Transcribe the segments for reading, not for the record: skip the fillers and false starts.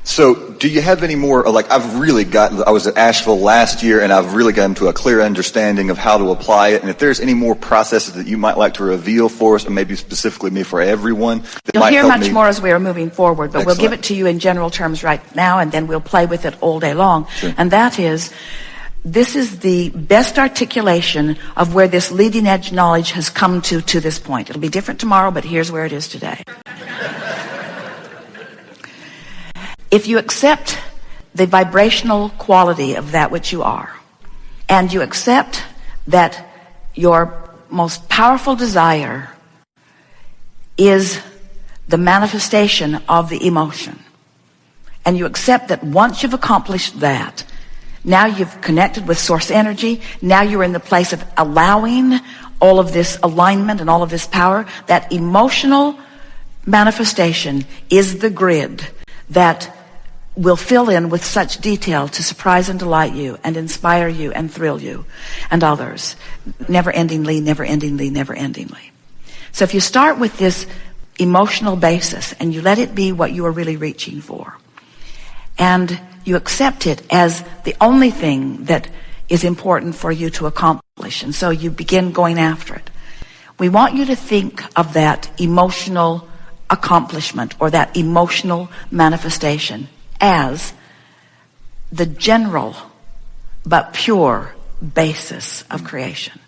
So do you have any more, like I was at Asheville last year and I've really gotten to a clear understanding of how to apply it. And if there's any more processes that you might like to reveal for us, or maybe specifically me for everyone. You'll hear much more as we are moving forward, but Excellent. we'll give it to you in general terms right now and then we'll play with it all day long. Sure. And that is, this is the best articulation of where this leading edge knowledge has come to this point. It'll be different tomorrow, but here's where it is today. If you accept the vibrational quality of that which you are, and you accept that your most powerful desire is the manifestation of the emotion, and you accept that once you've accomplished that, now you've connected with source energy, now you're in the place of allowing all of this alignment and all of this power, that emotional manifestation is the grid that will fill in with such detail to surprise and delight you and inspire you and thrill you and others, never-endingly, never-endingly, never-endingly. So if you start with this emotional basis and you let it be what you are really reaching for, and you accept it as the only thing that is important for you to accomplish, and so you begin going after it, we want you to think of that emotional accomplishment or that emotional manifestation as the general but pure basis of creation.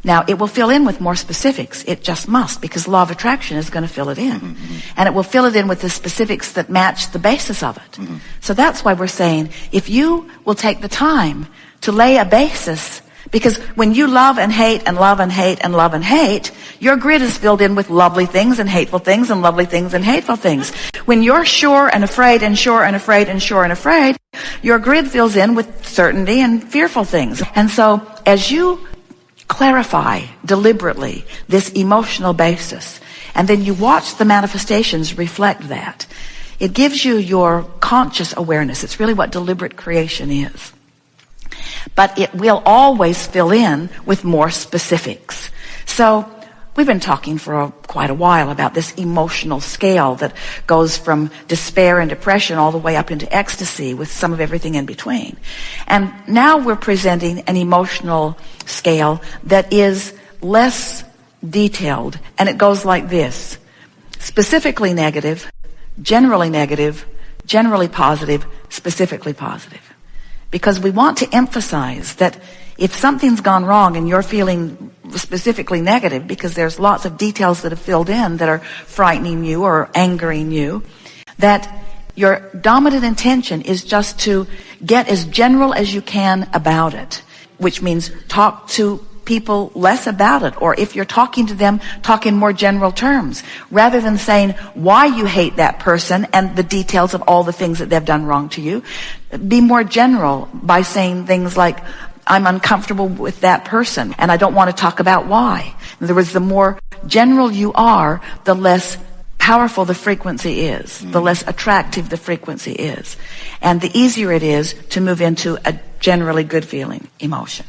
Now, it will fill in with more specifics. It just must, because the law of attraction is going to fill it in. Mm-hmm. And it will fill it in with the specifics that match the basis of it. Mm-hmm. So that's why we're saying, if you will take the time to lay a basis, because when you love and hate and love and hate and love and hate, your grid is filled in with lovely things and hateful things and lovely things and hateful things. When you're sure and afraid and sure and afraid and sure and afraid, your grid fills in with certainty and fearful things. And so as you clarify deliberately this emotional basis, and then you watch the manifestations reflect that, it gives you your conscious awareness. It's really what deliberate creation is. But it will always fill in with more specifics. So we've been talking for quite a while about this emotional scale that goes from despair and depression all the way up into ecstasy with some of everything in between. And now we're presenting an emotional scale that is less detailed, and it goes like this: specifically negative, generally positive, specifically positive. Because we want to emphasize that if something's gone wrong and you're feeling specifically negative, because there's lots of details that have filled in that are frightening you or angering you, that your dominant intention is just to get as general as you can about it, which means talk to people less about it, or if you're talking to them, talk in more general terms, rather than saying why you hate that person and the details of all the things that they've done wrong to you. Be more general by saying things like, I'm uncomfortable with that person and I don't want to talk about why. In other words, the more general you are, the less powerful the frequency is, the less attractive the frequency is, and the easier it is to move into a generally good feeling emotion.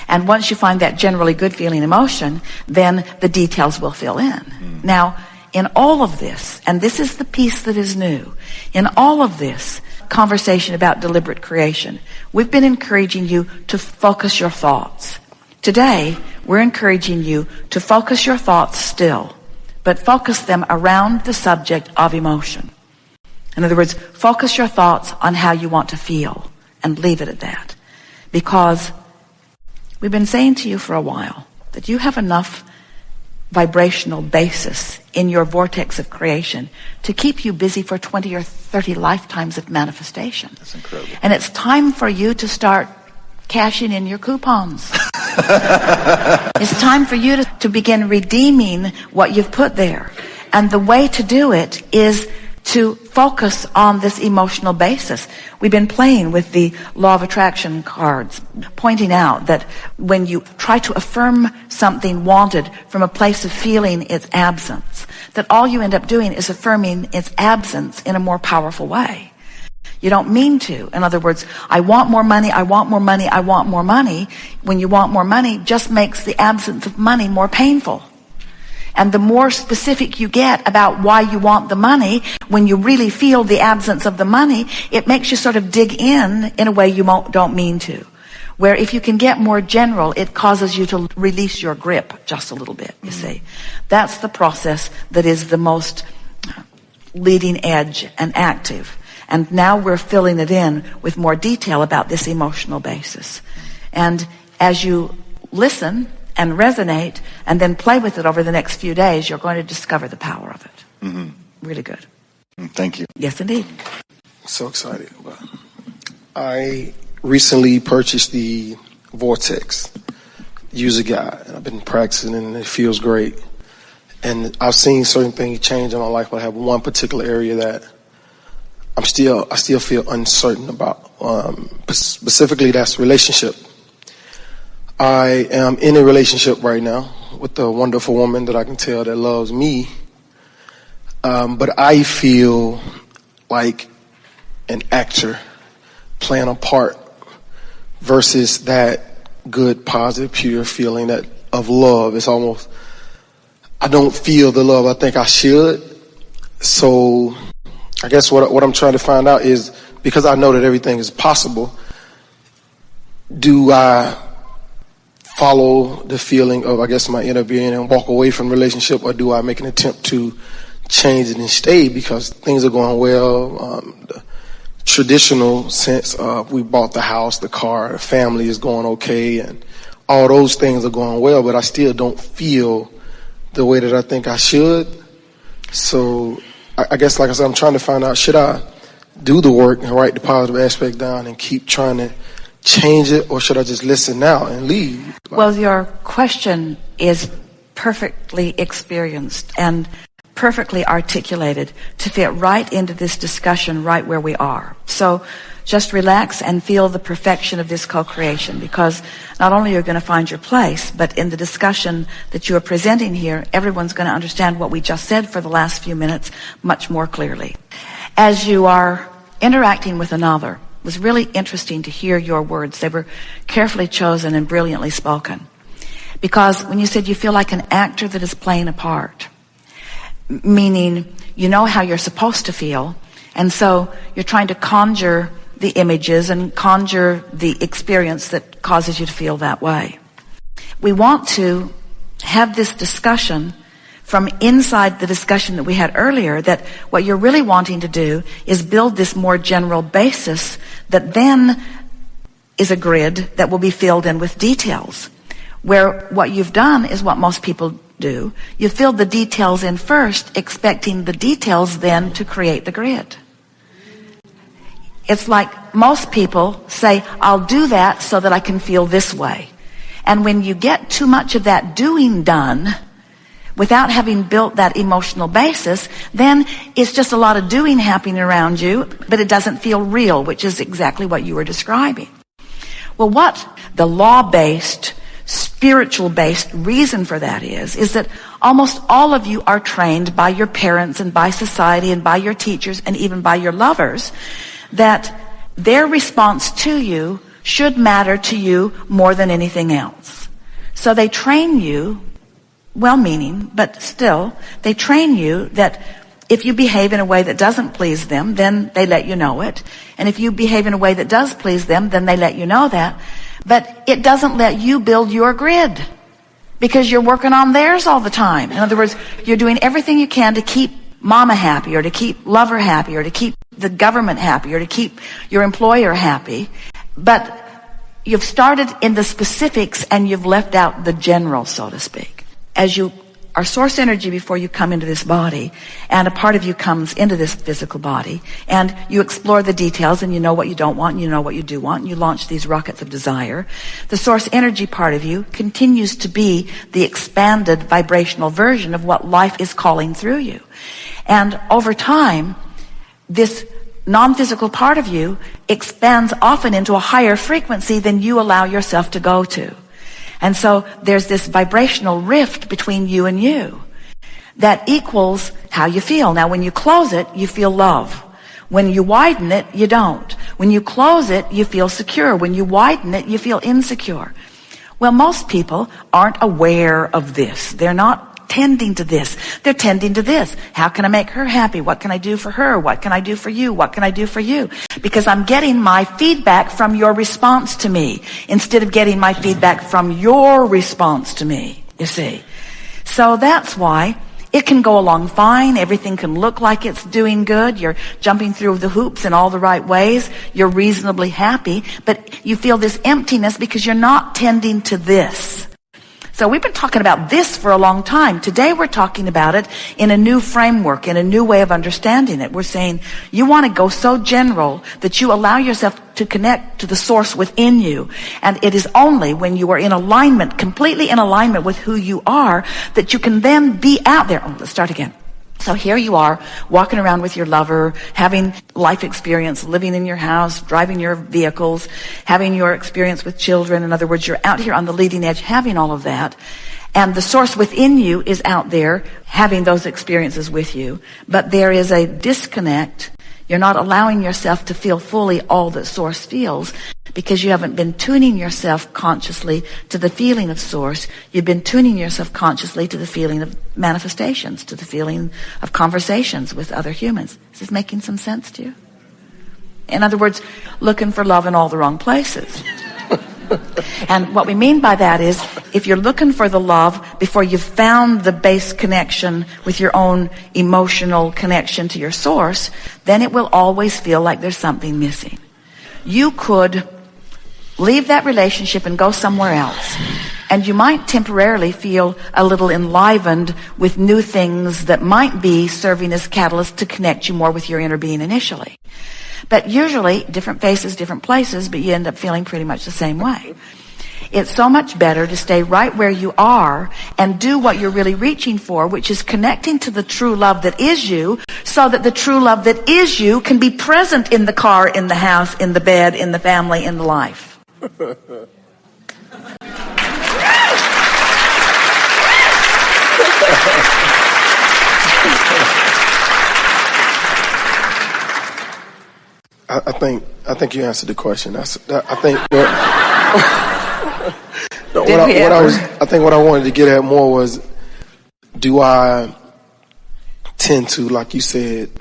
And once you find that generally good feeling emotion, then the details will fill in. Now, in all of this, and this is the piece that is new, in all of this conversation about deliberate creation, we've been encouraging you to focus your thoughts. Today, we're encouraging you to focus your thoughts still, but focus them around the subject of emotion. In other words, focus your thoughts on how you want to feel and leave it at that. Because we've been saying to you for a while that you have enough vibrational basis in your vortex of creation to keep you busy for 20 or 30 lifetimes of manifestation. That's incredible. And it's time for you to start cashing in your coupons. It's time for you to begin redeeming what you've put there. And the way to do it is to focus on this emotional basis. We've been playing with the law of attraction cards, pointing out that when you try to affirm something wanted from a place of feeling its absence, that all you end up doing is affirming its absence in a more powerful way. You don't mean to. In other words, I want more money, I want more money, I want more money. When you want more money, just makes the absence of money more painful. And the more specific you get about why you want the money, when you really feel the absence of the money, it makes you sort of dig in a way you don't mean to. Where if you can get more general, it causes you to release your grip just a little bit, you see. That's the process that is the most leading edge and active. And now we're filling it in with more detail about this emotional basis. And as you listen and resonate and then play with it over the next few days, you're going to discover the power of it. Mm-hmm. Really good. Thank you. Yes, indeed. So excited. I recently purchased the Vortex user guide, and I've been practicing and it feels great. And I've seen certain things change in my life, but I have one particular area that I still feel uncertain about. Specifically, that's relationship. I am in a relationship right now with a wonderful woman that I can tell that loves me. But I feel like an actor playing a part versus that good, positive, pure feeling that of love. It's almost, I don't feel the love I think I should. So I guess what I'm trying to find out is, because I know that everything is possible, do I follow the feeling of, I guess, my inner being and walk away from the relationship, or do I make an attempt to change it and stay because things are going well? The traditional sense of we bought the house, the car, the family is going okay, and all those things are going well, but I still don't feel the way that I think I should. So I guess, like I said, I'm trying to find out, should I do the work and write the positive aspect down and keep trying to change it, or should I just listen now and leave? Well, your question is perfectly experienced and perfectly articulated to fit right into this discussion right where we are. So just relax and feel the perfection of this co-creation, because not only are you going to find your place, but in the discussion that you are presenting here, everyone's going to understand what we just said for the last few minutes much more clearly. As you are interacting with another, it was really interesting to hear your words. They were carefully chosen and brilliantly spoken. Because when you said you feel like an actor that is playing a part, meaning you know how you're supposed to feel, and so you're trying to conjure the images and conjure the experience that causes you to feel that way. We want to have this discussion from inside the discussion that we had earlier, that what you're really wanting to do is build this more general basis that then is a grid that will be filled in with details. Where what you've done is what most people do. You filled the details in first, expecting the details then to create the grid. It's like most people say, I'll do that so that I can feel this way. And when you get too much of that doing done, without having built that emotional basis, then it's just a lot of doing happening around you, but it doesn't feel real, which is exactly what you were describing. Well, what the law-based, spiritual-based reason for that is that almost all of you are trained by your parents and by society and by your teachers and even by your lovers that their response to you should matter to you more than anything else. So they train you, well-meaning, but still, they train you that if you behave in a way that doesn't please them, then they let you know it. And if you behave in a way that does please them, then they let you know that. But it doesn't let you build your grid, because you're working on theirs all the time. In other words, you're doing everything you can to keep mama happy, or to keep lover happy, or to keep the government happy, or to keep your employer happy. But you've started in the specifics and you've left out the general, so to speak. As you are source energy before you come into this body, and a part of you comes into this physical body, and you explore the details, and you know what you don't want, and you know what you do want, and you launch these rockets of desire. The source energy part of you continues to be the expanded vibrational version of what life is calling through you. And over time, this non-physical part of you expands often into a higher frequency than you allow yourself to go to. And so there's this vibrational rift between you and you that equals how you feel. Now, when you close it, you feel love. When you widen it, you don't. When you close it, you feel secure. When you widen it, you feel insecure. Well, most people aren't aware of this. They're not tending to this. They're tending to this. How can I make her happy? What can I do for her? What can I do for you? What can I do for you? Because I'm getting my feedback from your response to me instead of getting my feedback from your response to me, you see. So that's why it can go along fine. Everything can look like it's doing good. You're jumping through the hoops in all the right ways. You're reasonably happy, but you feel this emptiness because you're not tending to this. So we've been talking about this for a long time. Today we're talking about it in a new framework, in a new way of understanding it. We're saying you want to go so general that you allow yourself to connect to the source within you. And it is only when you are in alignment, completely in alignment with who you are, that you can then be out there. Oh, let's start again. So here you are, walking around with your lover, having life experience, living in your house, driving your vehicles, having your experience with children. In other words, you're out here on the leading edge having all of that. And the source within you is out there having those experiences with you. But there is a disconnect. You're not allowing yourself to feel fully all that source feels because you haven't been tuning yourself consciously to the feeling of source. You've been tuning yourself consciously to the feeling of manifestations, to the feeling of conversations with other humans. Is this making some sense to you? In other words, looking for love in all the wrong places. And what we mean by that is, if you're looking for the love before you've found the base connection with your own emotional connection to your source, then it will always feel like there's something missing. You could leave that relationship and go somewhere else, and you might temporarily feel a little enlivened with new things that might be serving as catalysts to connect you more with your inner being initially. But usually, different faces, different places, but you end up feeling pretty much the same way. It's so much better to stay right where you are and do what you're really reaching for, which is connecting to the true love that is you, so that the true love that is you can be present in the car, in the house, in the bed, in the family, in the life. I think you answered the question. I think what I wanted to get at more was, do I tend to, like you said,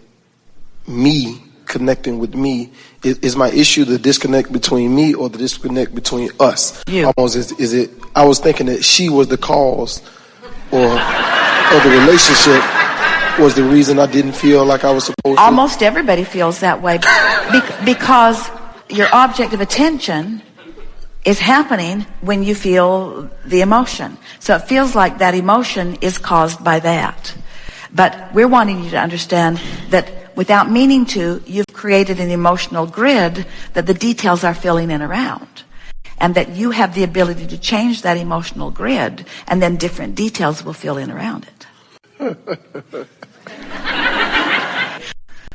me connecting with me? Is my issue the disconnect between me or the disconnect between us? You. Almost is it? I was thinking that she was the cause, or the relationship was the reason I didn't feel like I was supposed to. Almost everybody feels that way because your object of attention is happening when you feel the emotion. So it feels like that emotion is caused by that. But we're wanting you to understand that without meaning to, you've created an emotional grid that the details are filling in around. And that you have the ability to change that emotional grid, and then different details will fill in around it.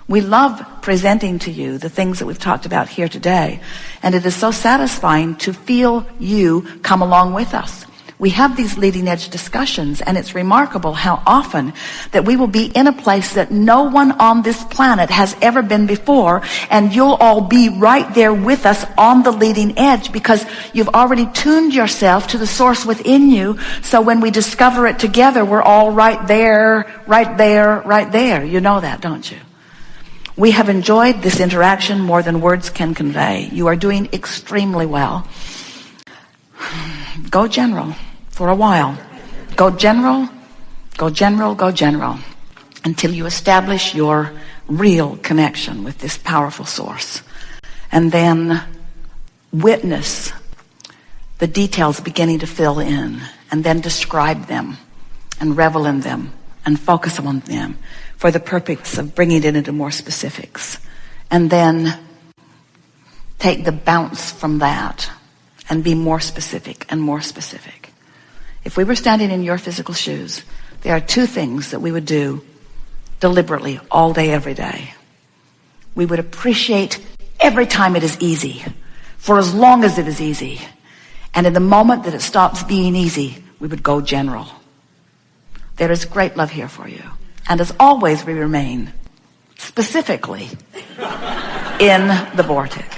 We love presenting to you the things that we've talked about here today, and it is so satisfying to feel you come along with us. We have these leading edge discussions, and it's remarkable how often that we will be in a place that no one on this planet has ever been before, and you'll all be right there with us on the leading edge because you've already tuned yourself to the source within you. So when we discover it together, we're all right there, right there, right there. You know that, don't you? We have enjoyed this interaction more than words can convey. You are doing extremely well. Go general for a while. Go general, go general, go general, until you establish your real connection with this powerful source. And then witness the details beginning to fill in, and then describe them and revel in them and focus on them for the purpose of bringing it into more specifics. And then take the bounce from that and be more specific and more specific. If we were standing in your physical shoes, there are two things that we would do deliberately all day, every day. We would appreciate every time it is easy, for as long as it is easy. And in the moment that it stops being easy, we would go general. There is great love here for you. And as always, we remain specifically in the vortex.